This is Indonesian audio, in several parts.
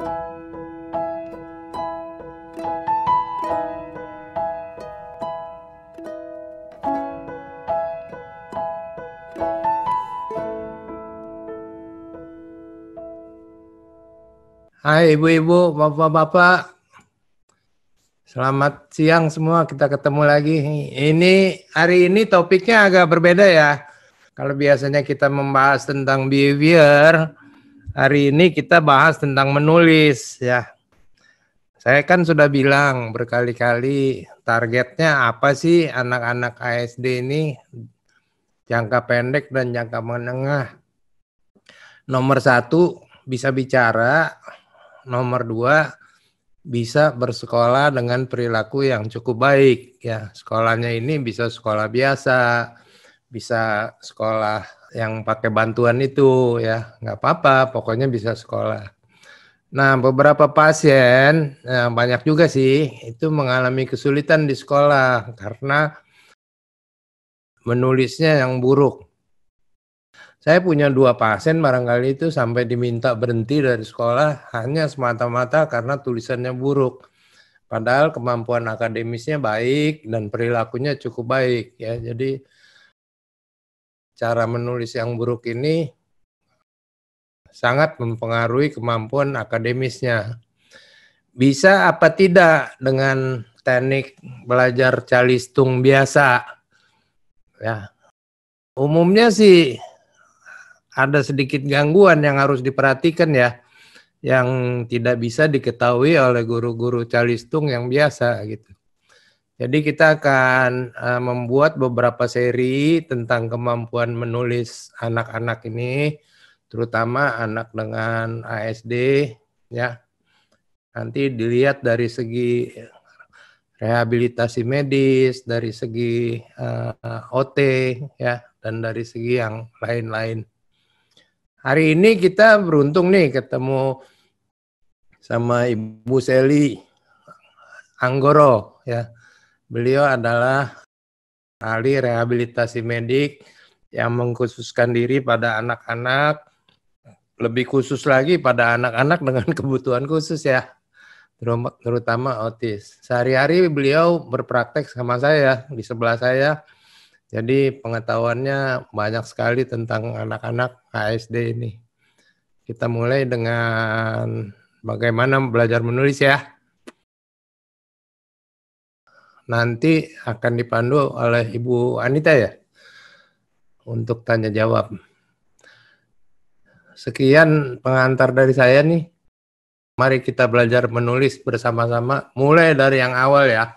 Hai ibu-ibu, bapak-bapak, selamat siang semua, kita ketemu lagi. Hari ini topiknya agak berbeda ya. Kalau biasanya kita membahas tentang behavior, hari ini kita bahas tentang menulis ya. Saya kan sudah bilang berkali-kali targetnya apa sih anak-anak ASD ini, jangka pendek dan jangka menengah. Nomor 1 bisa bicara, nomor 2 bisa bersekolah dengan perilaku yang cukup baik ya. Sekolahnya ini bisa sekolah biasa, bisa sekolah yang pakai bantuan itu ya, nggak apa-apa, pokoknya bisa sekolah. Nah, beberapa pasien, banyak juga sih, itu mengalami kesulitan di sekolah karena menulisnya yang buruk. Saya punya 2 pasien barangkali itu sampai diminta berhenti dari sekolah hanya semata-mata karena tulisannya buruk. Padahal kemampuan akademisnya baik dan perilakunya cukup baik ya. Jadi cara menulis yang buruk ini sangat mempengaruhi kemampuan akademisnya. Bisa apa tidak dengan teknik belajar calistung biasa? Ya, umumnya sih ada sedikit gangguan yang harus diperhatikan ya, yang tidak bisa diketahui oleh guru-guru calistung yang biasa gitu. Jadi kita akan membuat beberapa seri tentang kemampuan menulis anak-anak ini, terutama anak dengan ASD ya. Nanti dilihat dari segi rehabilitasi medis, dari segi OT ya, dan dari segi yang lain-lain. Hari ini kita beruntung nih ketemu sama Ibu Seli Anggoro ya. Beliau adalah ahli rehabilitasi medik yang mengkhususkan diri pada anak-anak, lebih khusus lagi pada anak-anak dengan kebutuhan khusus ya, terutama autis. Sehari-hari beliau berpraktek sama saya, di sebelah saya, jadi pengetahuannya banyak sekali tentang anak-anak ASD ini. Kita mulai dengan bagaimana belajar menulis ya. Nanti akan dipandu oleh Ibu Anita ya, untuk tanya jawab. Sekian pengantar dari saya nih. Mari kita belajar menulis bersama-sama, mulai dari yang awal ya.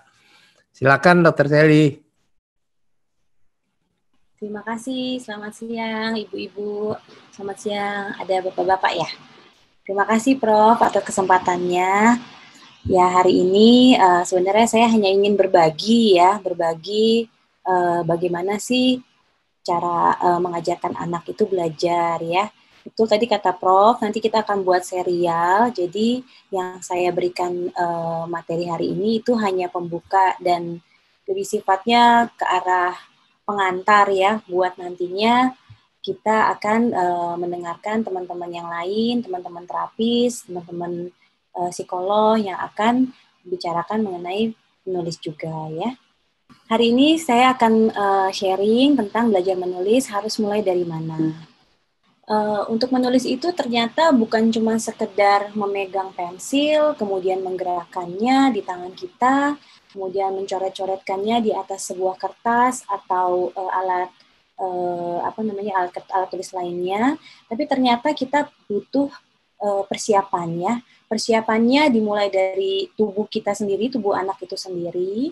Silakan Dokter Seli. Terima kasih, selamat siang Ibu-Ibu, selamat siang ada Bapak-Bapak ya. Terima kasih Prof atas kesempatannya. Ya hari ini sebenarnya saya hanya ingin berbagi bagaimana sih cara mengajarkan anak itu belajar ya. Itu tadi kata Prof, nanti kita akan buat serial. Jadi yang saya berikan materi hari ini itu hanya pembuka dan lebih sifatnya ke arah pengantar ya, buat nantinya kita akan mendengarkan teman-teman yang lain, teman-teman terapis, teman-teman psikolog yang akan membicarakan mengenai menulis juga ya. Hari ini saya akan sharing tentang belajar menulis harus mulai dari mana. Untuk menulis itu ternyata bukan cuma sekedar memegang pensil, kemudian menggerakkannya di tangan kita, kemudian mencoret-coretkannya di atas sebuah kertas atau alat tulis lainnya, tapi ternyata kita butuh persiapannya. Persiapannya dimulai dari tubuh kita sendiri, tubuh anak itu sendiri.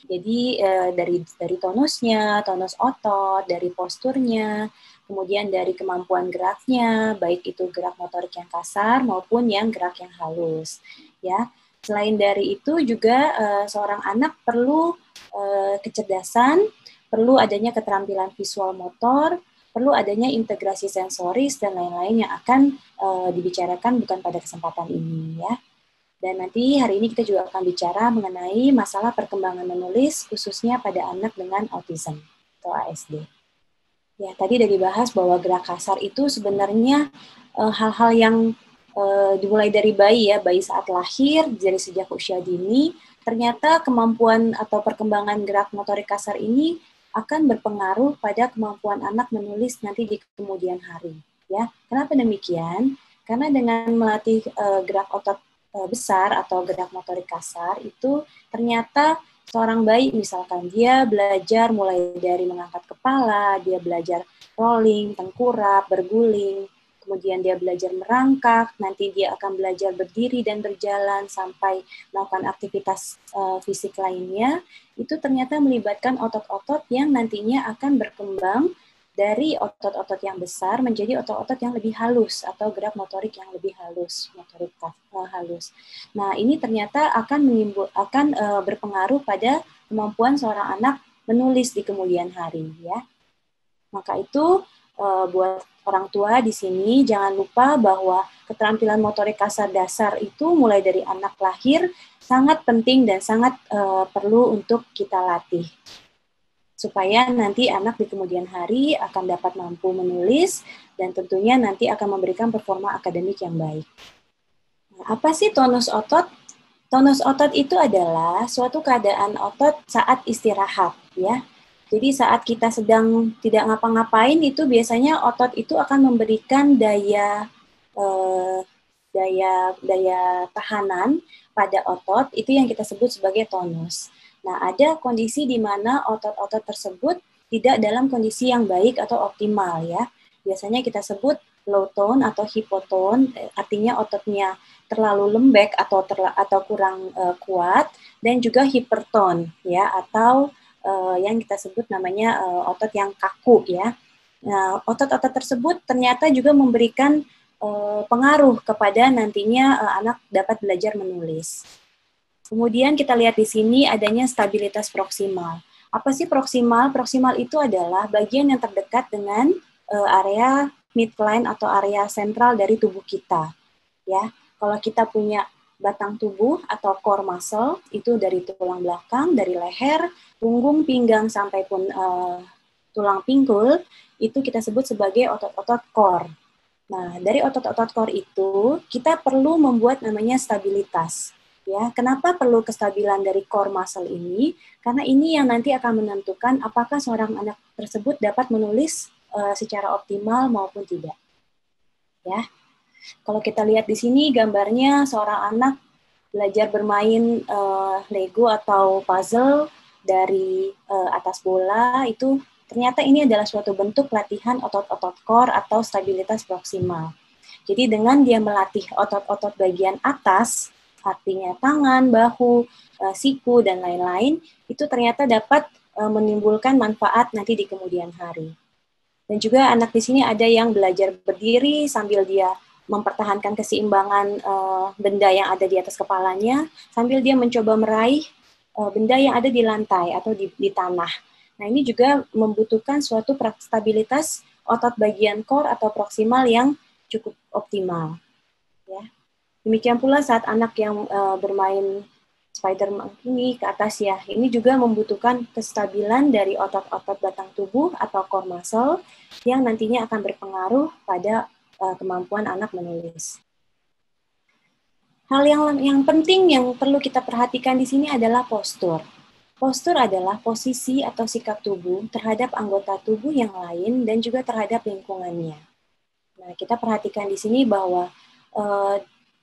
Jadi dari tonusnya, tonus otot, dari posturnya, kemudian dari kemampuan geraknya, baik itu gerak motorik yang kasar maupun yang gerak yang halus. Ya, selain dari itu juga seorang anak perlu kecerdasan, perlu adanya keterampilan visual motor, perlu adanya integrasi sensoris dan lain-lain yang akan dibicarakan bukan pada kesempatan ini ya. Dan nanti hari ini kita juga akan bicara mengenai masalah perkembangan menulis khususnya pada anak dengan autism atau ASD. Ya, tadi sudah dibahas bahwa gerak kasar itu sebenarnya hal-hal yang dimulai dari bayi ya, bayi saat lahir, dari sejak usia dini, ternyata kemampuan atau perkembangan gerak motorik kasar ini akan berpengaruh pada kemampuan anak menulis nanti di kemudian hari. Ya, kenapa demikian? Karena dengan melatih gerak otot besar atau gerak motorik kasar itu ternyata seorang bayi misalkan dia belajar mulai dari mengangkat kepala, dia belajar rolling, tengkurap, berguling, kemudian dia belajar merangkak, nanti dia akan belajar berdiri dan berjalan sampai melakukan aktivitas fisik lainnya, itu ternyata melibatkan otot-otot yang nantinya akan berkembang dari otot-otot yang besar menjadi otot-otot yang lebih halus atau gerak motorik yang lebih halus, motorik halus. Nah, ini ternyata akan berpengaruh pada kemampuan seorang anak menulis di kemudian hari, ya. Maka itu buat orang tua di sini jangan lupa bahwa keterampilan motorik kasar dasar itu mulai dari anak lahir sangat penting dan sangat perlu untuk kita latih. Supaya nanti anak di kemudian hari akan dapat mampu menulis dan tentunya nanti akan memberikan performa akademik yang baik. Nah, apa sih tonus otot? Tonus otot itu adalah suatu keadaan otot saat istirahat, ya. Jadi saat kita sedang tidak ngapa-ngapain itu biasanya otot itu akan memberikan daya tahanan pada otot, itu yang kita sebut sebagai tonus. Nah, ada kondisi di mana otot-otot tersebut tidak dalam kondisi yang baik atau optimal, ya. Biasanya kita sebut low tone atau hypotone, artinya ototnya terlalu lembek atau kurang kuat, dan juga hypertone, ya, atau yang kita sebut namanya otot yang kaku, ya. Nah, otot-otot tersebut ternyata juga memberikan pengaruh kepada nantinya anak dapat belajar menulis. Kemudian kita lihat di sini adanya stabilitas proksimal. Apa sih proksimal? Proksimal itu adalah bagian yang terdekat dengan area midline atau area sentral dari tubuh kita. Ya, kalau kita punya batang tubuh atau core muscle itu dari tulang belakang, dari leher, punggung, pinggang sampai pun tulang pinggul itu kita sebut sebagai otot-otot core. Nah, dari otot-otot core itu kita perlu membuat namanya stabilitas. Ya, kenapa perlu kestabilan dari core muscle ini? Karena ini yang nanti akan menentukan apakah seorang anak tersebut dapat menulis secara optimal maupun tidak. Ya, kalau kita lihat di sini gambarnya seorang anak belajar bermain Lego atau puzzle dari atas bola, itu ternyata ini adalah suatu bentuk latihan otot-otot core atau stabilitas proksimal. Jadi dengan dia melatih otot-otot bagian atas, artinya tangan, bahu, siku, dan lain-lain, itu ternyata dapat menimbulkan manfaat nanti di kemudian hari. Dan juga anak di sini ada yang belajar berdiri sambil dia mempertahankan keseimbangan benda yang ada di atas kepalanya, sambil dia mencoba meraih benda yang ada di lantai atau di tanah. Nah, ini juga membutuhkan suatu stabilitas otot bagian core atau proksimal yang cukup optimal. Ya. Demikian pula saat anak yang bermain Spider-Man ini ke atas ya, ini juga membutuhkan kestabilan dari otot-otot batang tubuh atau core muscle yang nantinya akan berpengaruh pada kemampuan anak menulis. Hal yang penting yang perlu kita perhatikan di sini adalah postur. Postur adalah posisi atau sikap tubuh terhadap anggota tubuh yang lain dan juga terhadap lingkungannya. Nah, kita perhatikan di sini bahwa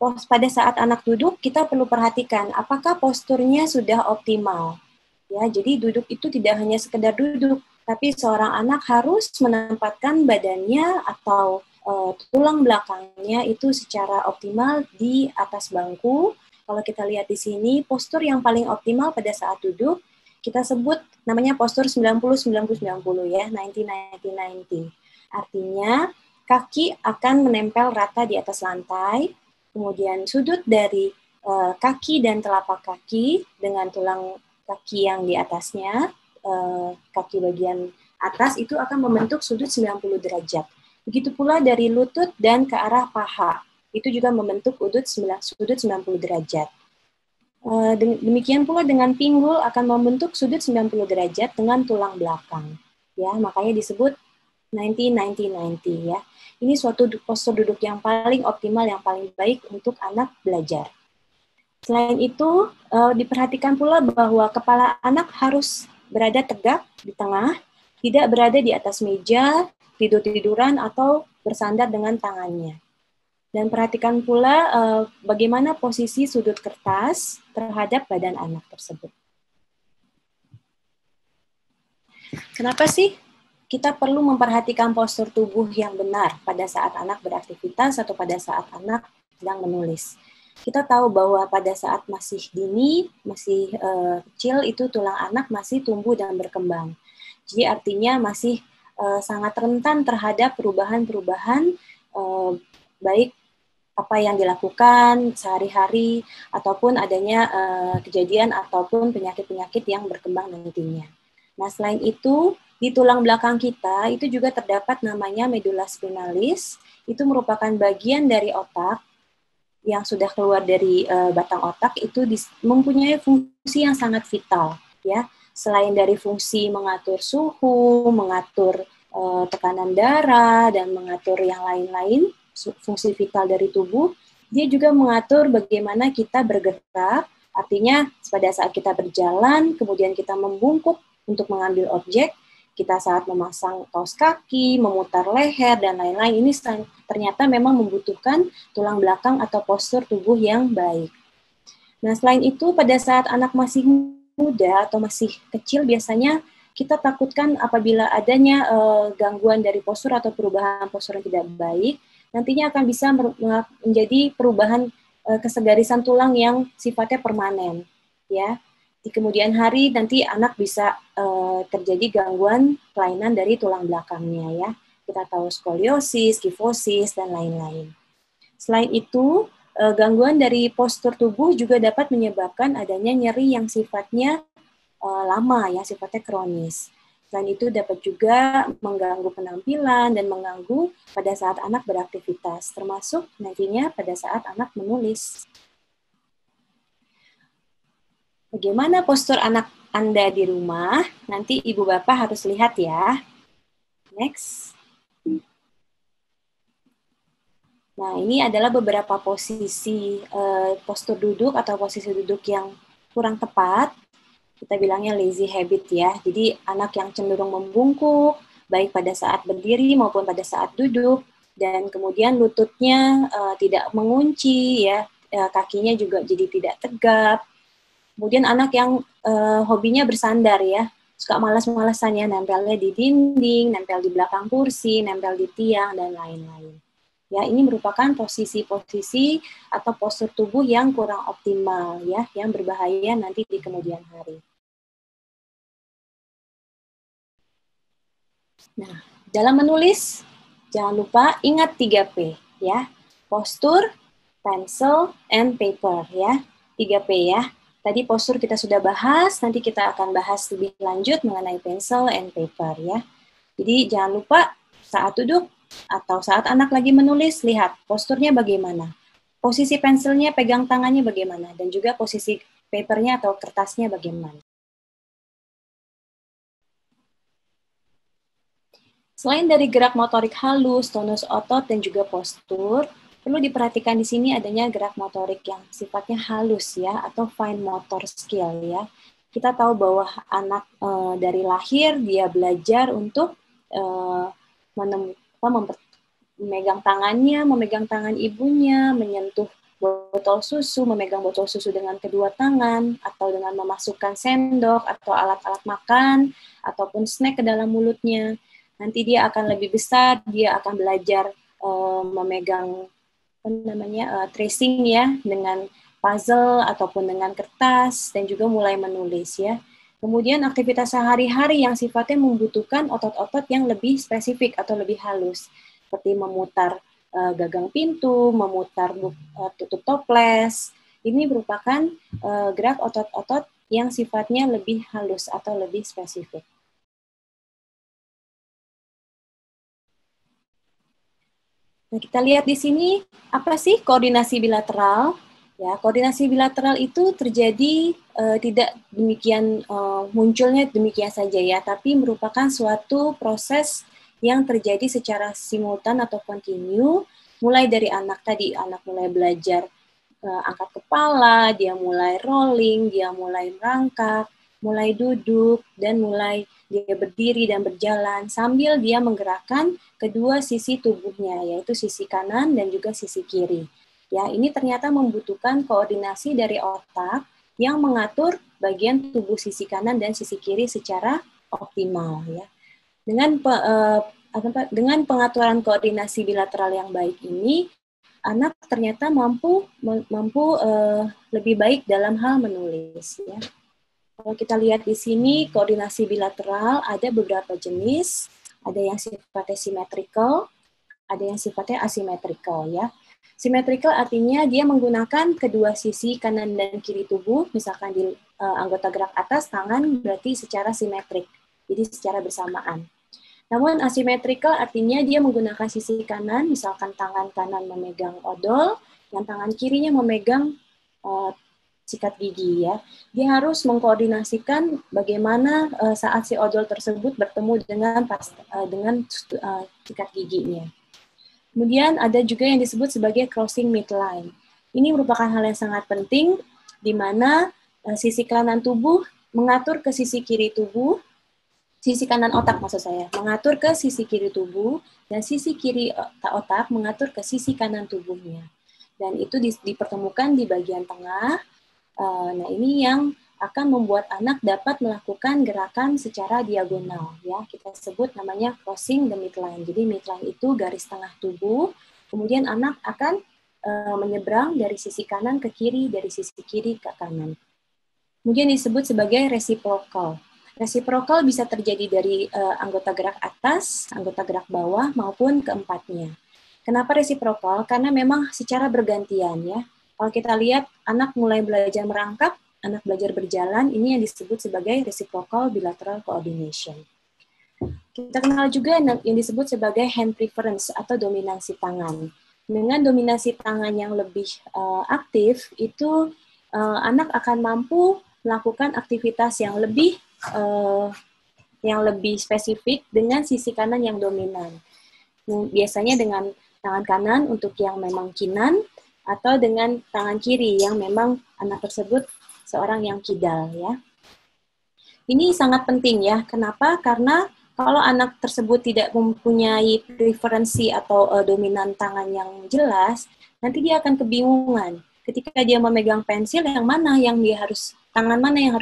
pada saat anak duduk, kita perlu perhatikan apakah posturnya sudah optimal. Ya, jadi duduk itu tidak hanya sekedar duduk, tapi seorang anak harus menempatkan badannya atau tulang belakangnya itu secara optimal di atas bangku. Kalau kita lihat di sini, postur yang paling optimal pada saat duduk, kita sebut namanya postur 90-90-90 ya, 90-90-90. Artinya, kaki akan menempel rata di atas lantai, kemudian sudut dari kaki dan telapak kaki dengan tulang kaki yang di atasnya, kaki bagian atas itu akan membentuk sudut 90 derajat. Begitu pula dari lutut dan ke arah paha, itu juga membentuk sudut 90 derajat. Demikian pula dengan pinggul akan membentuk sudut 90 derajat dengan tulang belakang. Ya, makanya disebut 90-90-90 ya. Ini suatu postur duduk yang paling optimal, yang paling baik untuk anak belajar. Selain itu, diperhatikan pula bahwa kepala anak harus berada tegak di tengah, tidak berada di atas meja, tidur-tiduran, atau bersandar dengan tangannya. Dan perhatikan pula bagaimana posisi sudut kertas terhadap badan anak tersebut. Kenapa sih kita perlu memperhatikan postur tubuh yang benar pada saat anak beraktivitas atau pada saat anak sedang menulis? Kita tahu bahwa pada saat masih dini, masih kecil, itu tulang anak masih tumbuh dan berkembang. Jadi artinya masih sangat rentan terhadap perubahan-perubahan baik apa yang dilakukan sehari-hari ataupun adanya kejadian ataupun penyakit-penyakit yang berkembang nantinya. Nah, selain itu, di tulang belakang kita itu juga terdapat namanya medula spinalis. Itu merupakan bagian dari otak yang sudah keluar dari batang otak, itu mempunyai fungsi yang sangat vital, ya. Selain dari fungsi mengatur suhu, mengatur tekanan darah, dan mengatur yang lain-lain, fungsi vital dari tubuh, dia juga mengatur bagaimana kita bergerak. Artinya pada saat kita berjalan, kemudian kita membungkuk untuk mengambil objek, kita saat memasang kaos kaki, memutar leher, dan lain-lain, ini ternyata memang membutuhkan tulang belakang atau postur tubuh yang baik. Nah, selain itu, pada saat anak masih muda atau masih kecil, biasanya kita takutkan apabila adanya gangguan dari postur atau perubahan postur yang tidak baik, nantinya akan bisa menjadi perubahan kesegarisan tulang yang sifatnya permanen, ya. Di kemudian hari nanti anak bisa terjadi gangguan kelainan dari tulang belakangnya, ya. Kita tahu skoliosis, kifosis, dan lain-lain. Selain itu, gangguan dari postur tubuh juga dapat menyebabkan adanya nyeri yang sifatnya lama, yang sifatnya kronis. Selain itu dapat juga mengganggu penampilan dan mengganggu pada saat anak beraktivitas, termasuk nantinya pada saat anak menulis. Bagaimana postur anak Anda di rumah? Nanti Ibu Bapak harus lihat ya. Next. Nah, ini adalah beberapa posisi postur duduk atau posisi duduk yang kurang tepat. Kita bilangnya lazy habit ya. Jadi anak yang cenderung membungkuk, baik pada saat berdiri maupun pada saat duduk, dan kemudian lututnya tidak mengunci ya, kakinya juga jadi tidak tegap. Kemudian anak yang hobinya bersandar ya, suka malas-malasan ya, nempelnya di dinding, nempel di belakang kursi, nempel di tiang, dan lain-lain. Ya, ini merupakan posisi-posisi atau postur tubuh yang kurang optimal ya, yang berbahaya nanti di kemudian hari. Nah, dalam menulis jangan lupa ingat 3P ya. Postur, pencil, and paper ya. 3P ya. Tadi postur kita sudah bahas, nanti kita akan bahas lebih lanjut mengenai pencil and paper ya. Jadi jangan lupa saat duduk atau saat anak lagi menulis, lihat posturnya bagaimana. Posisi pensilnya, pegang tangannya bagaimana, dan juga posisi papernya atau kertasnya bagaimana. Selain dari gerak motorik halus, tonus otot, dan juga postur, perlu diperhatikan di sini adanya gerak motorik yang sifatnya halus ya, atau fine motor skill ya. Kita tahu bahwa anak dari lahir dia belajar untuk memegang tangannya, memegang tangan ibunya, menyentuh botol susu, memegang botol susu dengan kedua tangan, atau dengan memasukkan sendok atau alat-alat makan, ataupun snack ke dalam mulutnya. Nanti dia akan lebih besar, dia akan belajar memegang tracing ya, dengan puzzle ataupun dengan kertas, dan juga mulai menulis ya. Kemudian aktivitas sehari-hari yang sifatnya membutuhkan otot-otot yang lebih spesifik atau lebih halus, seperti memutar gagang pintu, memutar tutup toples. Ini merupakan gerak otot-otot yang sifatnya lebih halus atau lebih spesifik. Nah, kita lihat di sini, apa sih koordinasi bilateral? Ya, koordinasi bilateral itu terjadi tidak demikian munculnya demikian saja ya, tapi merupakan suatu proses yang terjadi secara simultan atau kontinu, mulai dari anak tadi, anak mulai belajar angkat kepala, dia mulai rolling, dia mulai merangkak, mulai duduk, dan mulai dia berdiri dan berjalan sambil dia menggerakkan kedua sisi tubuhnya, yaitu sisi kanan dan juga sisi kiri. Ya, ini ternyata membutuhkan koordinasi dari otak yang mengatur bagian tubuh sisi kanan dan sisi kiri secara optimal. Ya, dengan pengaturan koordinasi bilateral yang baik ini, anak ternyata mampu lebih baik dalam hal menulis. Ya. Kalau kita lihat di sini, koordinasi bilateral ada beberapa jenis, ada yang sifatnya symmetrical, ada yang sifatnya asymmetrical. Ya. Symmetrical artinya dia menggunakan kedua sisi kanan dan kiri tubuh, misalkan di anggota gerak atas, tangan berarti secara simetrik, jadi secara bersamaan. Namun asymmetrical artinya dia menggunakan sisi kanan, misalkan tangan kanan memegang odol, yang tangan kirinya memegang sikat gigi ya. Dia harus mengkoordinasikan bagaimana saat si odol tersebut bertemu dengan sikat giginya. Kemudian ada juga yang disebut sebagai crossing midline. Ini merupakan hal yang sangat penting, di mana sisi kanan tubuh mengatur ke sisi kiri tubuh, sisi kanan otak maksud saya, mengatur ke sisi kiri tubuh, dan sisi kiri otak mengatur ke sisi kanan tubuhnya. Dan itu dipertemukan di bagian tengah. Nah, ini yang akan membuat anak dapat melakukan gerakan secara diagonal. Ya, kita sebut namanya crossing the midline. Jadi midline itu garis tengah tubuh, kemudian anak akan menyeberang dari sisi kanan ke kiri, dari sisi kiri ke kanan. Kemudian disebut sebagai reciprocal. Reciprocal bisa terjadi dari anggota gerak atas, anggota gerak bawah, maupun keempatnya. Kenapa reciprocal? Karena memang secara bergantian ya. Kalau kita lihat anak mulai belajar merangkak, anak belajar berjalan, ini yang disebut sebagai reciprocal bilateral coordination. Kita kenal juga yang disebut sebagai hand preference atau dominansi tangan. Dengan dominasi tangan yang lebih aktif, itu anak akan mampu melakukan aktivitas yang lebih spesifik dengan sisi kanan yang dominan. Biasanya dengan tangan kanan untuk yang memang kinan, atau dengan tangan kiri yang memang anak tersebut seorang yang kidal ya. Ini sangat penting ya. Kenapa? Karena kalau anak tersebut tidak mempunyai preferensi atau dominan tangan yang jelas, nanti dia akan kebingungan. Ketika dia memegang pensil, tangan mana yang harus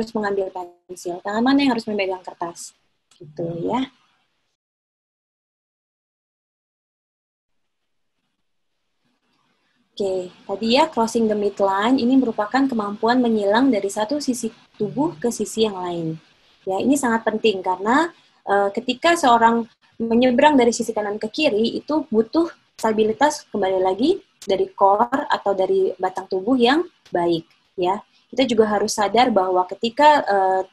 mengambil pensil, tangan mana yang harus memegang kertas, gitu ya. Oke, tadi ya crossing the midline ini merupakan kemampuan menyilang dari satu sisi tubuh ke sisi yang lain. Ya, ini sangat penting karena ketika seorang menyeberang dari sisi kanan ke kiri itu butuh stabilitas kembali lagi dari core atau dari batang tubuh yang baik. Ya, kita juga harus sadar bahwa ketika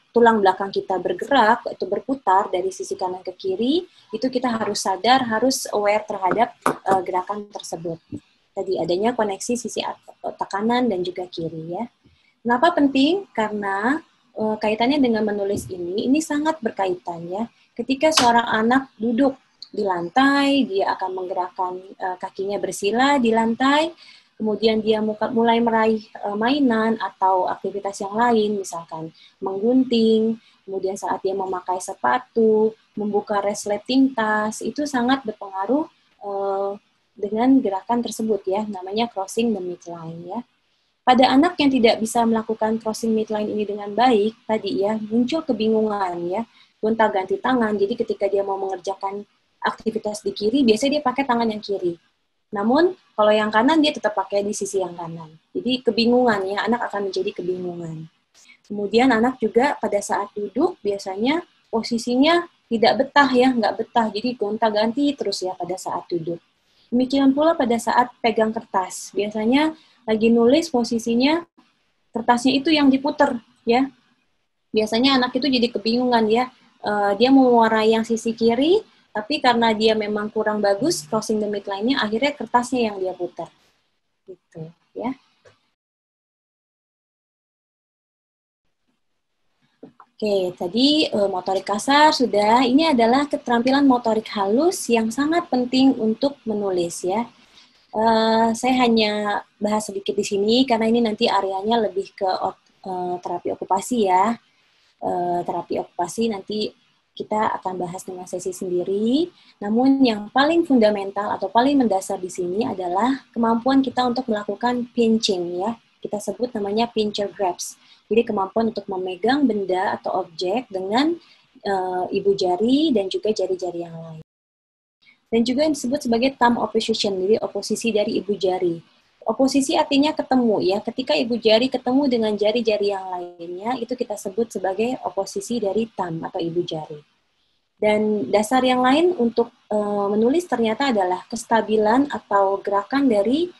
tulang belakang kita bergerak atau berputar dari sisi kanan ke kiri, itu kita harus sadar, harus aware terhadap gerakan tersebut. Tadi adanya koneksi sisi otak kanan dan juga kiri ya. Kenapa penting? Karena kaitannya dengan menulis ini sangat berkaitan ya. Ketika seorang anak duduk di lantai, dia akan menggerakkan kakinya bersila di lantai, kemudian dia mulai meraih mainan atau aktivitas yang lain, misalkan menggunting, kemudian saat dia memakai sepatu, membuka resleting tas, itu sangat berpengaruh dengan gerakan tersebut ya, namanya crossing the midline ya. Pada anak yang tidak bisa melakukan crossing midline ini dengan baik, tadi ya, muncul kebingungan ya, gonta-ganti tangan, jadi ketika dia mau mengerjakan aktivitas di kiri, biasanya dia pakai tangan yang kiri. Namun, kalau yang kanan, dia tetap pakai di sisi yang kanan. Jadi kebingungan ya, anak akan menjadi kebingungan. Kemudian anak juga pada saat duduk, biasanya posisinya tidak betah ya, nggak betah, jadi gonta-ganti terus ya pada saat duduk. Demikian pula pada saat pegang kertas. Biasanya lagi nulis posisinya kertasnya itu yang diputer ya. Biasanya anak itu jadi kebingungan ya. Dia mau mewarnai yang sisi kiri, tapi karena dia memang kurang bagus crossing the midline-nya, akhirnya kertasnya yang dia putar. Gitu ya. Oke, tadi motorik kasar sudah. Ini adalah keterampilan motorik halus yang sangat penting untuk menulis ya. Saya hanya bahas sedikit di sini karena ini nanti areanya lebih ke terapi okupasi ya. Terapi okupasi nanti kita akan bahas dengan sesi sendiri. Namun yang paling fundamental atau paling mendasar di sini adalah kemampuan kita untuk melakukan pinching ya. Kita sebut namanya pincher grabs. Jadi kemampuan untuk memegang benda atau objek dengan ibu jari dan juga jari-jari yang lain. Dan juga yang disebut sebagai thumb opposition, jadi oposisi dari ibu jari. Oposisi artinya ketemu ya, ketika ibu jari ketemu dengan jari-jari yang lainnya, itu kita sebut sebagai oposisi dari thumb atau ibu jari. Dan dasar yang lain untuk menulis ternyata adalah kestabilan atau gerakan dari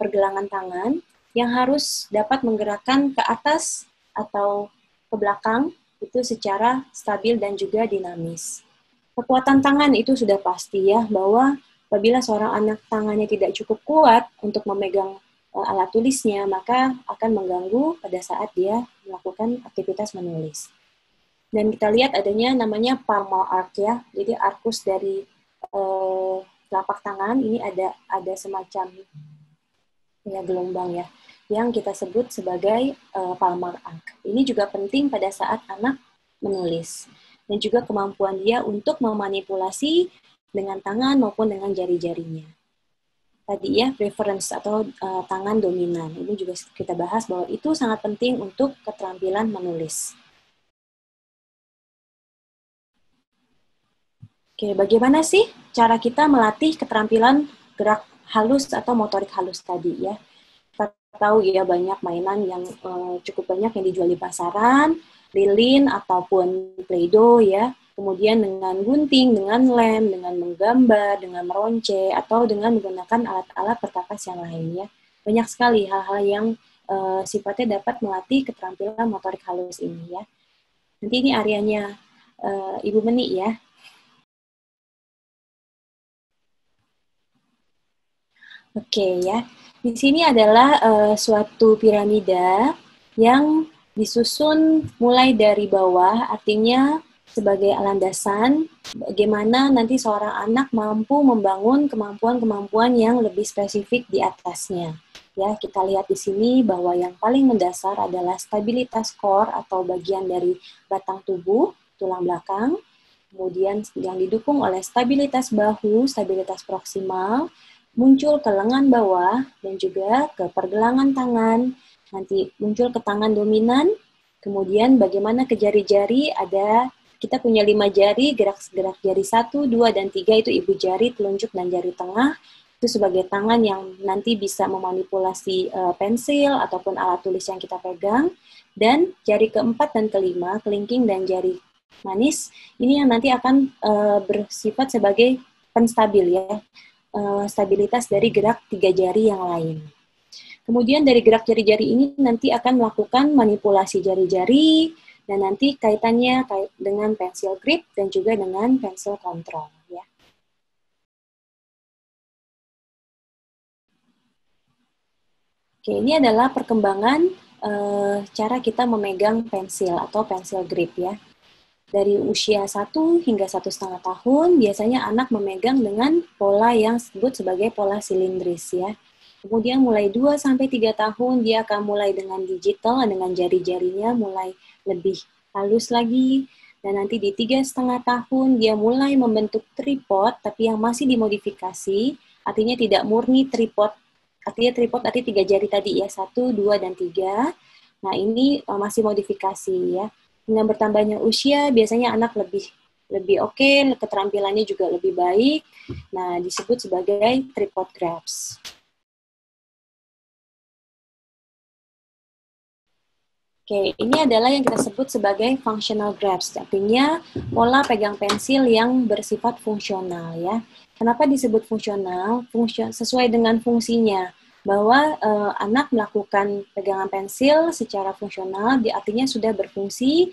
pergelangan tangan yang harus dapat menggerakkan ke atas atau ke belakang itu secara stabil dan juga dinamis. Kekuatan tangan itu sudah pasti ya, bahwa apabila seorang anak tangannya tidak cukup kuat untuk memegang alat tulisnya, maka akan mengganggu pada saat dia melakukan aktivitas menulis. Dan kita lihat adanya namanya palmar arc ya, jadi arkus dari telapak tangan ini ada semacam ya gelombang ya, yang kita sebut sebagai palmar arc. Ini juga penting pada saat anak menulis. Dan juga kemampuan dia untuk memanipulasi dengan tangan maupun dengan jari-jarinya. Tadi ya, preference atau tangan dominan. Ini juga kita bahas bahwa itu sangat penting untuk keterampilan menulis. Oke, bagaimana sih cara kita melatih keterampilan gerak halus atau motorik halus tadi ya? Kita tahu ya banyak mainan yang cukup banyak yang dijual di pasaran, lilin ataupun Play-Doh ya, kemudian dengan gunting, dengan lem, dengan menggambar, dengan meronce, atau dengan menggunakan alat-alat perkakas yang lainnya. Banyak sekali hal-hal yang sifatnya dapat melatih keterampilan motorik halus ini ya. Nanti ini areanya Ibu Meni ya. Oke ya, di sini adalah suatu piramida yang disusun mulai dari bawah, artinya sebagai landasan bagaimana nanti seorang anak mampu membangun kemampuan-kemampuan yang lebih spesifik di atasnya. Ya, kita lihat di sini bahwa yang paling mendasar adalah stabilitas core atau bagian dari batang tubuh, tulang belakang. Kemudian yang didukung oleh stabilitas bahu, stabilitas proksimal, muncul ke lengan bawah dan juga ke pergelangan tangan, nanti muncul ke tangan dominan, kemudian bagaimana ke jari-jari, ada kita punya 5 jari, gerak-gerak jari 1, 2, dan 3 itu ibu jari, telunjuk, dan jari tengah, itu sebagai tangan yang nanti bisa memanipulasi pensil ataupun alat tulis yang kita pegang, dan jari keempat dan kelima, kelingking dan jari manis, ini yang nanti akan bersifat sebagai penstabil ya, stabilitas dari gerak 3 jari yang lain. Kemudian dari gerak jari-jari ini nanti akan melakukan manipulasi jari-jari dan nanti kaitannya dengan pensil grip dan juga dengan pensil kontrol ya. Oke, ini adalah perkembangan cara kita memegang pensil atau pensil grip ya. Dari usia 1 hingga 1,5 tahun, biasanya anak memegang dengan pola yang disebut sebagai pola silindris ya. Kemudian mulai 2-3 tahun, dia akan mulai dengan digital, dengan jari-jarinya mulai lebih halus lagi. Dan nanti di 3,5 tahun, dia mulai membentuk tripod, tapi yang masih dimodifikasi, artinya tidak murni tripod. Artinya tripod artinya 3 jari tadi ya, 1, 2, dan 3. Nah ini masih modifikasi ya. Dengan bertambahnya usia, biasanya anak lebih oke, keterampilannya juga lebih baik. Nah, disebut sebagai tripod grabs. Oke, ini adalah yang kita sebut sebagai functional grabs, artinya pola pegang pensil yang bersifat fungsional ya. Kenapa disebut fungsional? Sesuai dengan fungsinya, bahwa anak melakukan pegangan pensil secara fungsional, artinya sudah berfungsi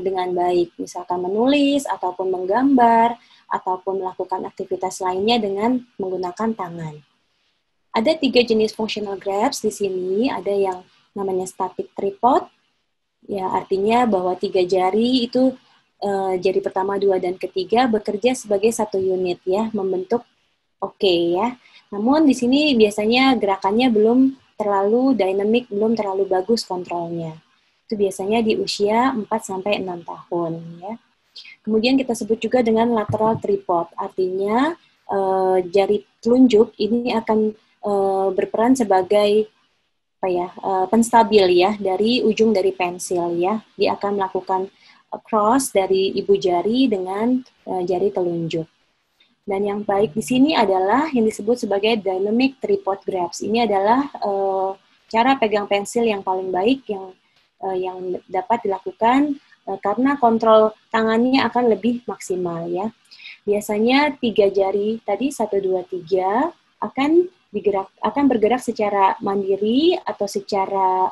dengan baik, misalkan menulis, ataupun menggambar, ataupun melakukan aktivitas lainnya dengan menggunakan tangan. Ada 3 jenis functional grabs di sini, ada yang namanya static tripod, Ya, artinya bahwa 3 jari itu jari pertama, 2, dan ketiga bekerja sebagai satu unit ya, membentuk oke ya. Namun di sini biasanya gerakannya belum terlalu dynamic, belum terlalu bagus kontrolnya. Itu biasanya di usia 4-6 tahun ya. Kemudian kita sebut juga dengan lateral tripod, artinya jari telunjuk ini akan berperan sebagai penstabil ya dari ujung dari pensil ya. Dia akan melakukan cross dari ibu jari dengan jari telunjuk. Dan yang baik di sini adalah yang disebut sebagai dynamic tripod grasp. Ini adalah cara pegang pensil yang paling baik yang dapat dilakukan karena kontrol tangannya akan lebih maksimal ya. Biasanya 3 jari tadi 1, 2, 3 akan bergerak secara mandiri atau secara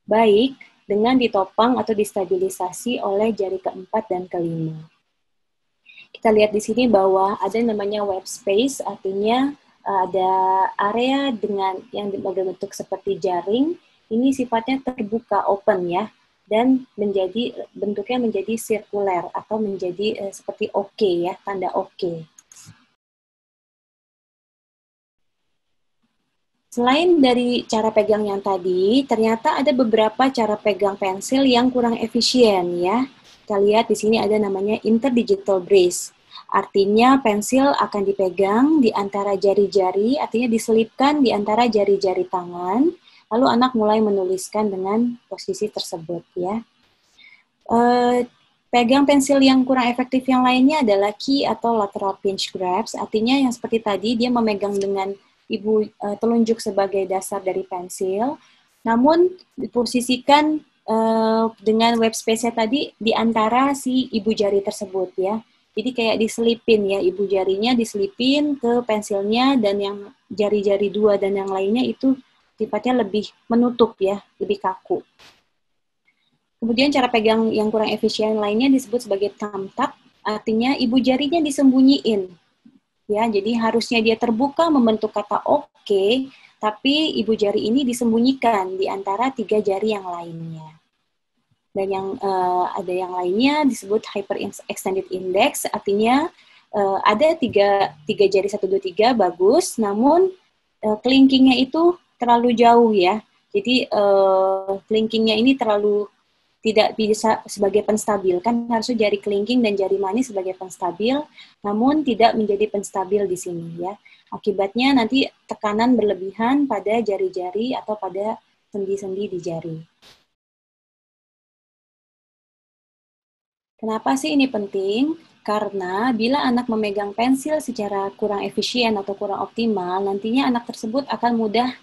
baik dengan ditopang atau distabilisasi oleh jari keempat dan kelima. Kita lihat di sini bahwa ada namanya web space, artinya ada area dengan yang berbentuk seperti jaring. Ini sifatnya terbuka, open ya, dan bentuknya menjadi sirkuler atau menjadi seperti oke ya, tanda oke. Selain dari cara pegang yang tadi, ternyata ada beberapa cara pegang pensil yang kurang efisien ya. Kita lihat di sini ada namanya interdigital brace. Artinya pensil akan dipegang di antara jari-jari, artinya diselipkan di antara jari-jari tangan, lalu anak mulai menuliskan dengan posisi tersebut ya. Pegang pensil yang kurang efektif yang lainnya adalah key atau lateral pinch grasp, artinya yang seperti tadi dia memegang dengan telunjuk sebagai dasar dari pensil, namun diposisikan dengan web space-nya tadi di antara si ibu jari tersebut ya. Jadi kayak diselipin ya, ibu jarinya diselipin ke pensilnya, dan yang jari-jari 2 dan yang lainnya itu sifatnya lebih menutup ya, lebih kaku. Kemudian cara pegang yang kurang efisien lainnya disebut sebagai thumb tuck, artinya ibu jarinya disembunyiin. Ya, jadi harusnya dia terbuka membentuk kata oke, tapi ibu jari ini disembunyikan di antara 3 jari yang lainnya. Dan yang ada yang lainnya disebut hyper extended index, artinya ada 3 jari 1, 2, 3 bagus, namun kelingkingnya itu terlalu jauh ya. Jadi kelingkingnya ini terlalu tidak bisa sebagai penstabil, kan harusnya jari kelingking dan jari manis sebagai penstabil, namun tidak menjadi penstabil di sini ya. Akibatnya nanti tekanan berlebihan pada jari-jari atau pada sendi-sendi di jari. Kenapa sih ini penting? Karena bila anak memegang pensil secara kurang efisien atau kurang optimal, nantinya anak tersebut akan mudah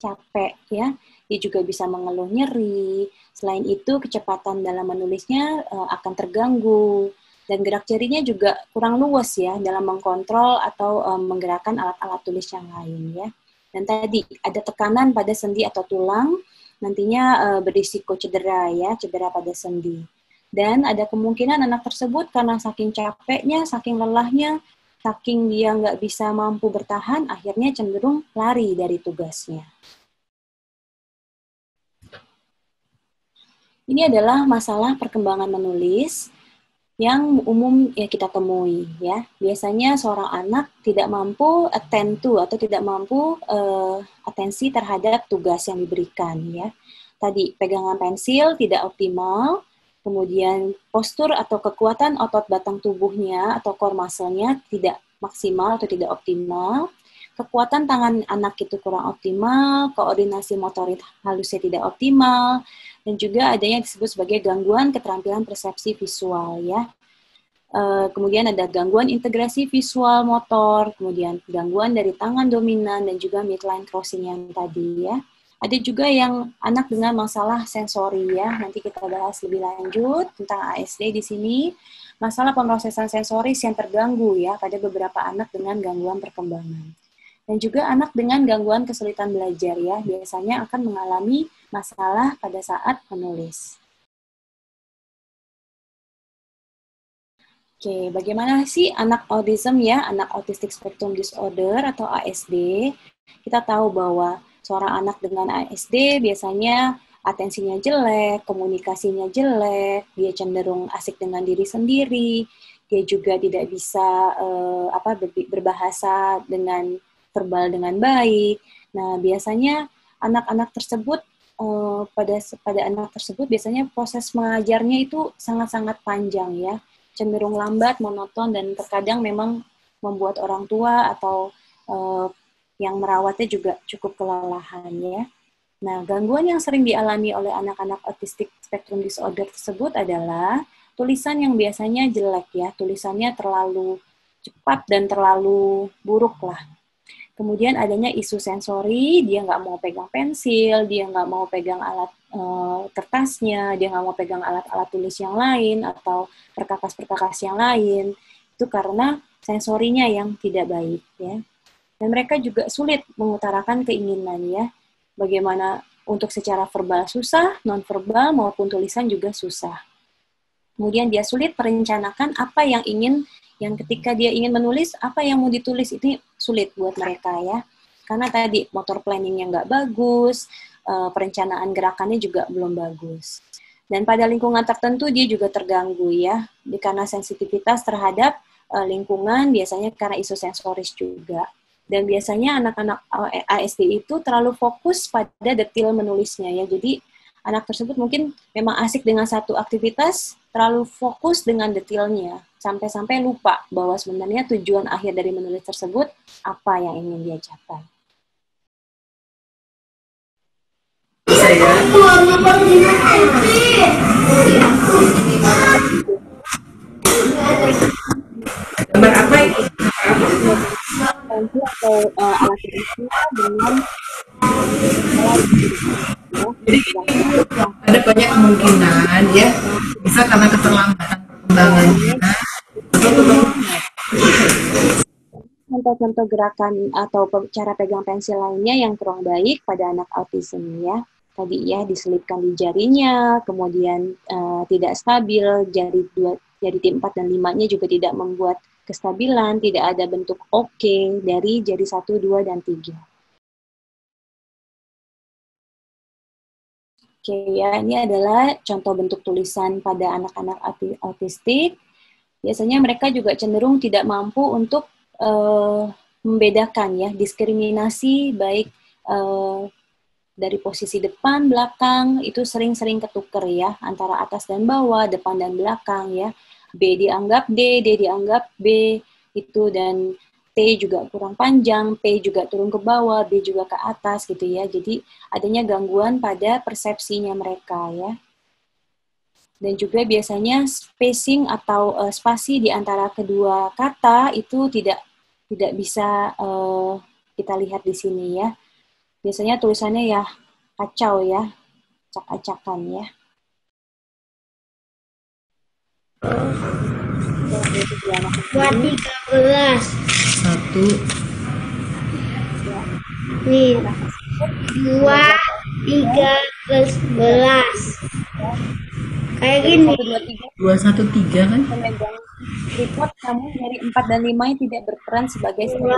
capek ya. Dia juga bisa mengeluh nyeri. Selain itu, kecepatan dalam menulisnya akan terganggu. Dan gerak jarinya juga kurang luas ya dalam mengkontrol atau menggerakkan alat-alat tulis yang lain ya. Dan tadi ada tekanan pada sendi atau tulang, nantinya berisiko cedera ya, cedera pada sendi. Dan ada kemungkinan anak tersebut karena saking capeknya, saking lelahnya, saking dia nggak bisa mampu bertahan, akhirnya cenderung lari dari tugasnya. Ini adalah masalah perkembangan menulis yang umum ya kita temui ya. Biasanya seorang anak tidak mampu attend to atau tidak mampu atensi terhadap tugas yang diberikan ya. Tadi pegangan pensil tidak optimal, kemudian postur atau kekuatan otot batang tubuhnya atau core muscle-nya tidak maksimal atau tidak optimal. Kekuatan tangan anak itu kurang optimal, koordinasi motorik halusnya tidak optimal, dan juga adanya yang disebut sebagai gangguan keterampilan persepsi visual ya. Kemudian ada gangguan integrasi visual motor, kemudian gangguan dari tangan dominan dan juga midline crossing yang tadi ya. Ada juga yang anak dengan masalah sensori ya. Nanti kita bahas lebih lanjut tentang ASD di sini. Masalah pemrosesan sensoris yang terganggu ya pada beberapa anak dengan gangguan perkembangan. Dan juga anak dengan gangguan kesulitan belajar ya, biasanya akan mengalami masalah pada saat menulis. Oke, bagaimana sih anak autism ya, anak autistic spectrum disorder atau ASD? Kita tahu bahwa seorang anak dengan ASD biasanya atensinya jelek, komunikasinya jelek, dia cenderung asik dengan diri sendiri, dia juga tidak bisa berbahasa dengan verbal dengan baik. Nah, biasanya anak-anak tersebut pada anak tersebut biasanya proses mengajarnya itu sangat-sangat panjang ya, cenderung lambat, monoton, dan terkadang memang membuat orang tua atau yang merawatnya juga cukup kelelahan ya. Nah, gangguan yang sering dialami oleh anak-anak autistic spectrum disorder tersebut adalah tulisan yang biasanya jelek ya, tulisannya terlalu cepat dan terlalu buruk lah. Kemudian adanya isu sensori, dia nggak mau pegang pensil, dia nggak mau pegang alat kertasnya, dia nggak mau pegang alat-alat tulis yang lain atau perkakas-perkakas yang lain. Itu karena sensorinya yang tidak baik ya. Dan mereka juga sulit mengutarakan keinginan ya. Bagaimana untuk secara verbal susah, non-verbal maupun tulisan juga susah. Kemudian dia sulit merencanakan apa yang ketika dia ingin menulis, apa yang mau ditulis ini sulit buat mereka ya. Karena tadi motor planningnya nggak bagus, perencanaan gerakannya juga belum bagus. Dan pada lingkungan tertentu dia juga terganggu ya, karena sensitivitas terhadap lingkungan, biasanya karena isu sensoris juga. Dan biasanya anak-anak ASD itu terlalu fokus pada detail menulisnya ya. Jadi anak tersebut mungkin memang asik dengan satu aktivitas, terlalu fokus dengan detailnya, sampai-sampai lupa bahwa sebenarnya tujuan akhir dari menulis tersebut apa yang ingin dia capai. Gambar apa itu? Atau alat tulisnya dengan Jadi ada banyak kemungkinan ya, bisa karena keterlambatan perkembangannya. Contoh-contoh gerakan atau cara pegang pensil lainnya yang kurang baik pada anak autism ya. Tadi ya diselipkan di jarinya, kemudian tidak stabil, jari 4 dan 5-nya juga tidak membuat kestabilan, tidak ada bentuk oke dari jari 1, 2, dan 3. Oke ya, ini adalah contoh bentuk tulisan pada anak-anak autistik. Biasanya mereka juga cenderung tidak mampu untuk membedakan ya, diskriminasi baik dari posisi depan, belakang, itu sering-sering ketuker ya, antara atas dan bawah, depan dan belakang ya. B dianggap D dianggap B, itu, dan T juga kurang panjang, P juga turun ke bawah, B juga ke atas gitu ya. Jadi adanya gangguan pada persepsinya mereka ya. Dan juga biasanya spacing atau spasi di antara kedua kata itu tidak bisa kita lihat di sini ya. Biasanya tulisannya ya kacau ya, acak-acakan ya. Buat 13. 1. Nih. 2, 3, 11. Kayak gini. 213 kan? Pemegang report namun dari 4 dan 5 yang tidak berperan sebagai 2,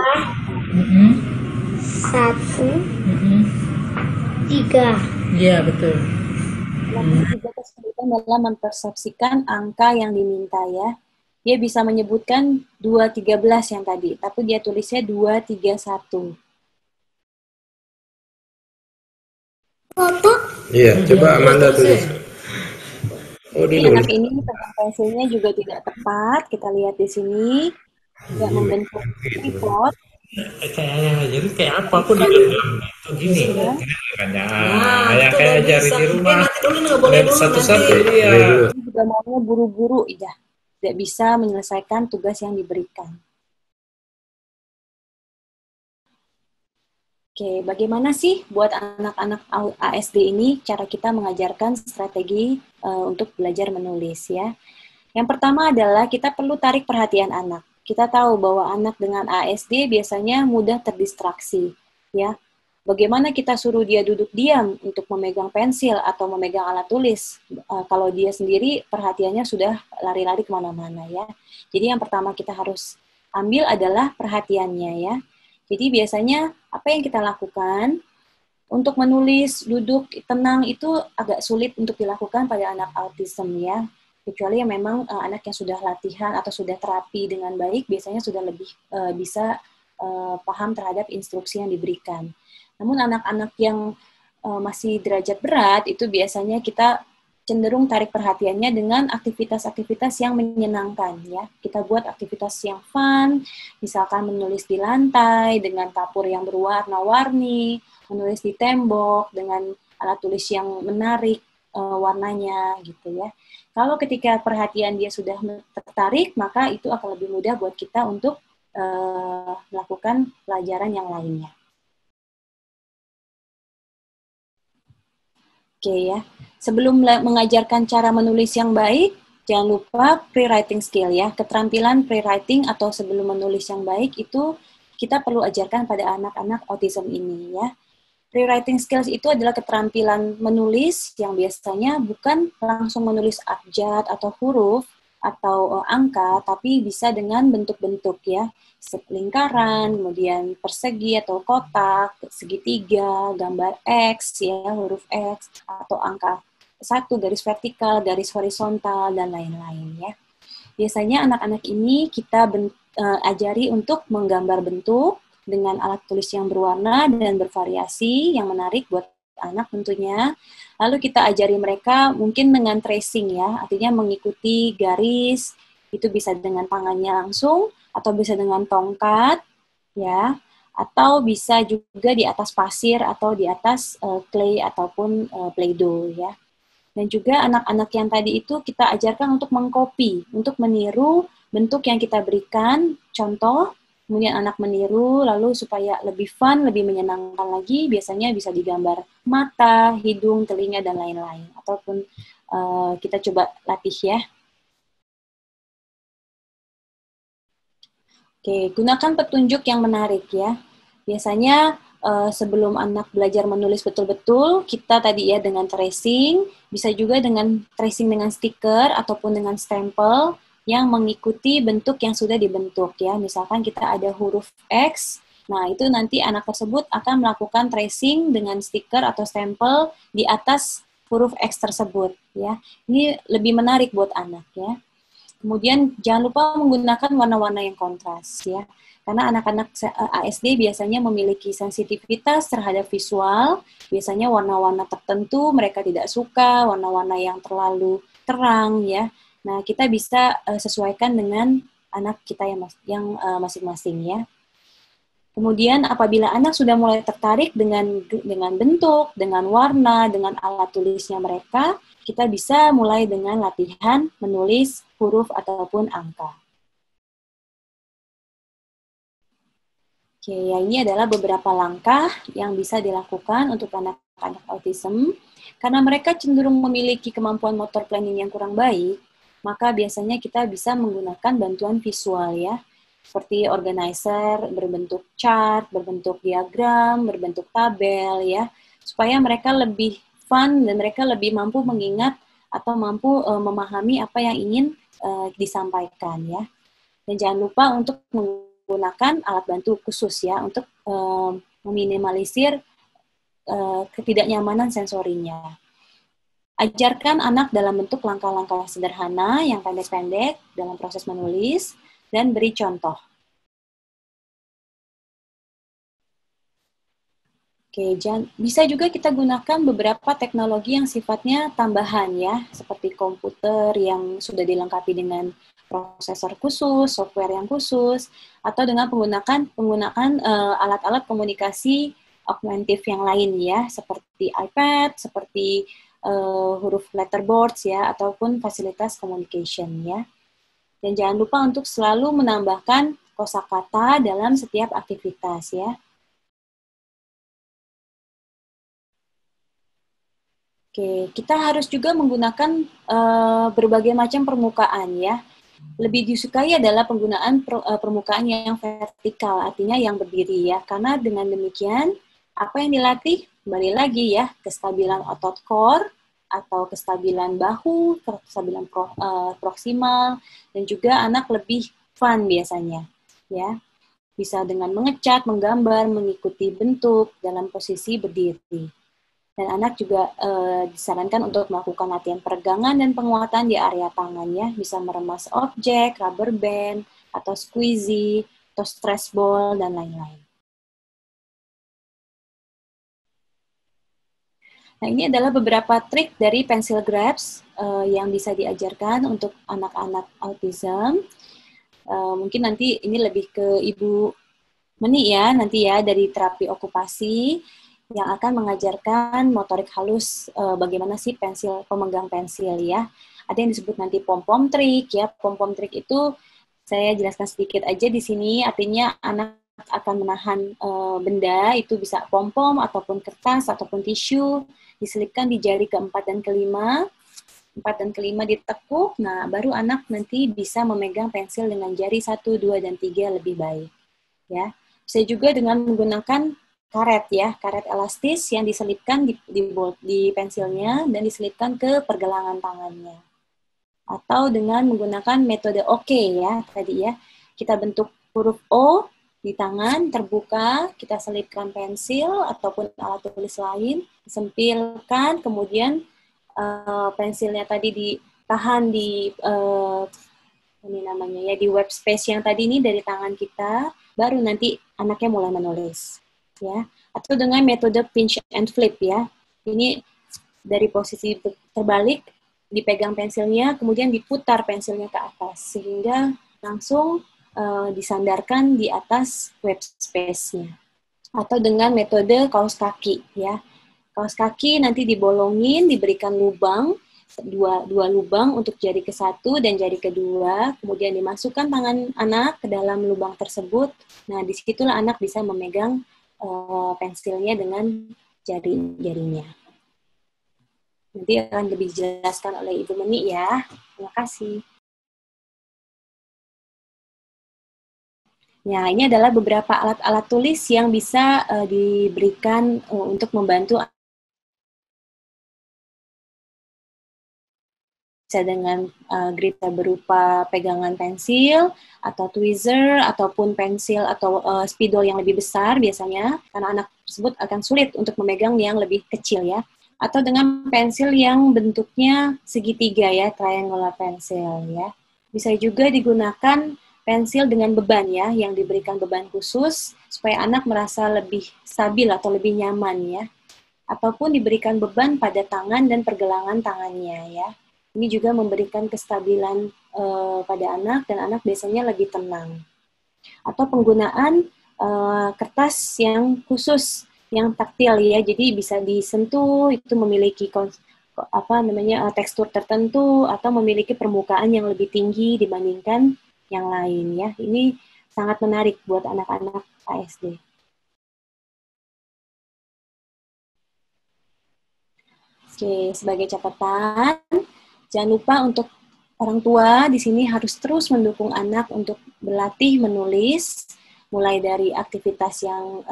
1. 3. Iya, betul. Namun juga kesulitan dalam mempersepsikan angka yang diminta ya. Dia bisa menyebutkan 213 yang tadi, tapi dia tulisnya 231. Iya, coba Amanda tulis. Anak ini pegang pensilnya juga tidak tepat. Kita lihat di sini tidak membentuk report. Jadi kayak apa aku di gini ya kayak jari di rumah satu-satu ya. Juga maunya buru-buru ya, tidak bisa menyelesaikan tugas yang diberikan. Oke, bagaimana sih buat anak-anak ASD ini cara kita mengajarkan strategi untuk belajar menulis ya? Yang pertama adalah kita perlu tarik perhatian anak. Kita tahu bahwa anak dengan ASD biasanya mudah terdistraksi ya. Bagaimana kita suruh dia duduk diam untuk memegang pensil atau memegang alat tulis, kalau dia sendiri perhatiannya sudah lari-lari kemana-mana ya. Jadi yang pertama kita harus ambil adalah perhatiannya ya. Jadi biasanya apa yang kita lakukan, Untuk menulis, duduk, tenang itu agak sulit untuk dilakukan pada anak autism ya. Kecuali yang memang anak yang sudah latihan atau sudah terapi dengan baik, biasanya sudah lebih bisa paham terhadap instruksi yang diberikan. Namun anak-anak yang masih derajat berat, itu biasanya kita cenderung tarik perhatiannya dengan aktivitas-aktivitas yang menyenangkan ya. Kita buat aktivitas yang fun, misalkan menulis di lantai dengan kapur yang berwarna-warni, menulis di tembok dengan alat tulis yang menarik warnanya gitu ya. Kalau ketika perhatian dia sudah tertarik, maka itu akan lebih mudah buat kita untuk melakukan pelajaran yang lainnya. Oke ya. Sebelum mengajarkan cara menulis yang baik, jangan lupa pre-writing skill ya. Keterampilan pre-writing atau sebelum menulis yang baik itu kita perlu ajarkan pada anak-anak autism ini ya. Pre-writing skills itu adalah keterampilan menulis yang biasanya bukan langsung menulis abjad atau huruf atau angka, tapi bisa dengan bentuk-bentuk ya. Lingkaran, kemudian persegi atau kotak, segitiga, gambar X ya, huruf X atau angka 1, garis vertikal, garis horizontal dan lain-lain ya. Biasanya anak-anak ini kita ajari untuk menggambar bentuk dengan alat tulis yang berwarna dan bervariasi yang menarik buat anak tentunya. Lalu kita ajari mereka mungkin dengan tracing ya, artinya mengikuti garis, itu bisa dengan tangannya langsung atau bisa dengan tongkat ya, atau bisa juga di atas pasir atau di atas clay ataupun play-doh ya. Dan juga anak-anak yang tadi itu kita ajarkan untuk mengcopy, untuk meniru bentuk yang kita berikan, contoh, kemudian anak meniru, lalu supaya lebih fun, lebih menyenangkan lagi, biasanya bisa digambar mata, hidung, telinga, dan lain-lain. Ataupun kita coba latih ya. Oke, gunakan petunjuk yang menarik ya. Biasanya sebelum anak belajar menulis betul-betul, kita tadi ya dengan tracing, bisa juga dengan tracing dengan stiker ataupun dengan stempel yang mengikuti bentuk yang sudah dibentuk ya. Misalkan kita ada huruf X, nah itu nanti anak tersebut akan melakukan tracing dengan stiker atau stempel di atas huruf X tersebut ya. Ini lebih menarik buat anak ya. Kemudian jangan lupa menggunakan warna-warna yang kontras ya. Karena anak-anak ASD biasanya memiliki sensitivitas terhadap visual, biasanya warna-warna tertentu mereka tidak suka, warna-warna yang terlalu terang ya. Nah, kita bisa sesuaikan dengan anak kita yang masing-masing ya. Kemudian apabila anak sudah mulai tertarik dengan bentuk, dengan warna, dengan alat tulisnya mereka, kita bisa mulai dengan latihan menulis huruf ataupun angka. Oke, ya ini adalah beberapa langkah yang bisa dilakukan untuk anak-anak autism. Karena mereka cenderung memiliki kemampuan motor planning yang kurang baik, maka biasanya kita bisa menggunakan bantuan visual ya, seperti organizer berbentuk chart, berbentuk diagram, berbentuk tabel ya, supaya mereka lebih fun dan mereka lebih mampu mengingat atau mampu memahami apa yang ingin disampaikan ya. Dan jangan lupa untuk menggunakan alat bantu khusus ya untuk meminimalisir ketidaknyamanan sensorinya. Ajarkan anak dalam bentuk langkah-langkah sederhana yang pendek-pendek dalam proses menulis dan beri contoh. Oke, bisa juga kita gunakan beberapa teknologi yang sifatnya tambahan ya, seperti komputer yang sudah dilengkapi dengan prosesor khusus, software yang khusus, atau dengan penggunaan alat-alat komunikasi augmentif yang lain ya, seperti iPad, seperti huruf letterboards ya, ataupun fasilitas communication ya. Dan jangan lupa untuk selalu menambahkan kosakata dalam setiap aktivitas ya. Oke, kita harus juga menggunakan berbagai macam permukaan ya. Lebih disukai adalah penggunaan permukaan yang vertikal, artinya yang berdiri ya. Karena dengan demikian, apa yang dilatih? Kembali lagi ya, kestabilan otot core, atau kestabilan bahu, kestabilan proksimal, dan juga anak lebih fun biasanya ya. Bisa dengan mengecat, menggambar, mengikuti bentuk dalam posisi berdiri. Dan anak juga disarankan untuk melakukan latihan peregangan dan penguatan di area tangan ya. Bisa meremas objek, rubber band, atau squeezy, atau stress ball, dan lain-lain. Nah, ini adalah beberapa trik dari pencil grabs yang bisa diajarkan untuk anak-anak autism. Mungkin nanti ini lebih ke Ibu Meni ya, nanti ya dari terapi okupasi yang akan mengajarkan motorik halus bagaimana sih pemegang pensil ya. Ada yang disebut nanti pom-pom trik ya. Pom-pom trik itu saya jelaskan sedikit aja di sini, artinya anak akan menahan benda, itu bisa pom-pom ataupun kertas ataupun tisu, diselipkan di jari keempat dan kelima. 4 dan kelima ditekuk, nah baru anak nanti bisa memegang pensil dengan jari 1, 2, dan 3 lebih baik. Ya. Bisa juga dengan menggunakan karet ya, karet elastis yang diselipkan di pensilnya dan diselipkan ke pergelangan tangannya. Atau dengan menggunakan metode OK ya, tadi ya. Kita bentuk huruf O di tangan, terbuka, kita selipkan pensil ataupun alat tulis lain, disempilkan, kemudian pensilnya tadi ditahan di ini namanya ya di web space yang tadi ini dari tangan kita, baru nanti anaknya mulai menulis ya. Atau dengan metode pinch and flip ya. Ini dari posisi terbalik dipegang pensilnya, kemudian diputar pensilnya ke atas sehingga langsung disandarkan di atas web space-nya. Atau dengan metode kaos kaki ya. Kaos kaki nanti dibolongin, diberikan lubang, dua lubang untuk jari ke-1 dan jari ke-2, kemudian dimasukkan tangan anak ke dalam lubang tersebut. Nah, disitulah anak bisa memegang pensilnya dengan jari-jarinya. Nanti akan lebih dijelaskan oleh Ibu Meni ya. Terima kasih. Nah, ini adalah beberapa alat-alat tulis yang bisa diberikan untuk membantu bisa dengan grip berupa pegangan pensil atau tweezer ataupun pensil atau spidol yang lebih besar biasanya karena anak tersebut akan sulit untuk memegang yang lebih kecil ya, atau dengan pensil yang bentuknya segitiga ya, triangular pencil ya. Bisa juga digunakan pensil dengan beban ya, yang diberikan beban khusus supaya anak merasa lebih stabil atau lebih nyaman ya, ataupun diberikan beban pada tangan dan pergelangan tangannya ya. Ini juga memberikan kestabilan pada anak dan anak biasanya lebih tenang. Atau penggunaan kertas yang khusus, yang taktil ya, jadi bisa disentuh, itu memiliki tekstur tertentu atau memiliki permukaan yang lebih tinggi dibandingkan yang lain ya. Ini sangat menarik buat anak-anak ASD. Oke, sebagai catatan, jangan lupa untuk orang tua di sini harus terus mendukung anak untuk berlatih menulis, mulai dari aktivitas yang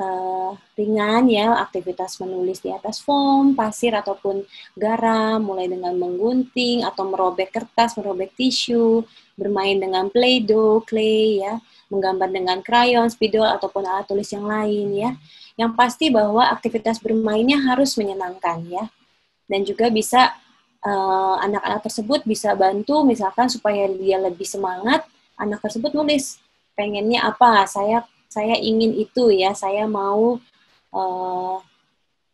ringan ya, aktivitas menulis di atas foam, pasir ataupun garam, mulai dengan menggunting atau merobek kertas, merobek tisu, bermain dengan play-doh, clay ya, menggambar dengan krayon, spidol ataupun alat tulis yang lain ya. Yang pasti bahwa aktivitas bermainnya harus menyenangkan ya. Dan juga bisa anak-anak tersebut bisa bantu misalkan supaya dia lebih semangat, anak tersebut nulis pengennya apa, saya ingin itu ya, saya mau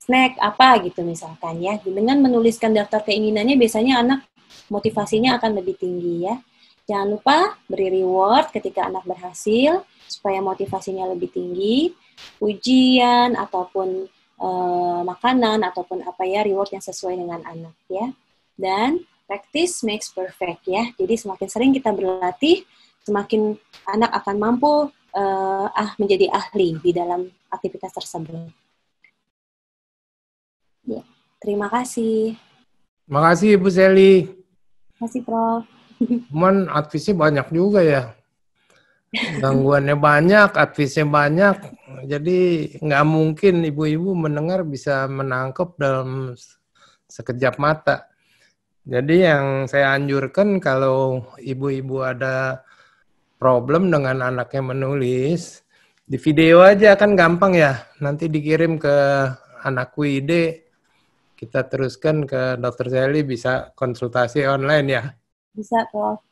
snack apa gitu misalkan ya. Dengan menuliskan daftar keinginannya biasanya anak motivasinya akan lebih tinggi ya. Jangan lupa beri reward ketika anak berhasil supaya motivasinya lebih tinggi, ujian ataupun makanan ataupun apa ya, reward yang sesuai dengan anak ya. Dan practice makes perfect ya. Jadi semakin sering kita berlatih, semakin anak akan mampu menjadi ahli di dalam aktivitas tersebut. Ya, terima kasih. Terima kasih Ibu Sally. Terima kasih Prof. Cuman advisnya banyak juga ya. Gangguannya banyak, advisnya banyak. Jadi nggak mungkin ibu-ibu mendengar bisa menangkap dalam sekejap mata. Jadi yang saya anjurkan kalau ibu-ibu ada problem dengan anaknya menulis, Di video aja kan gampang ya. Nanti dikirim ke anakku ide, kita teruskan ke Dr. Sally, bisa konsultasi online ya. Bisa, Prof.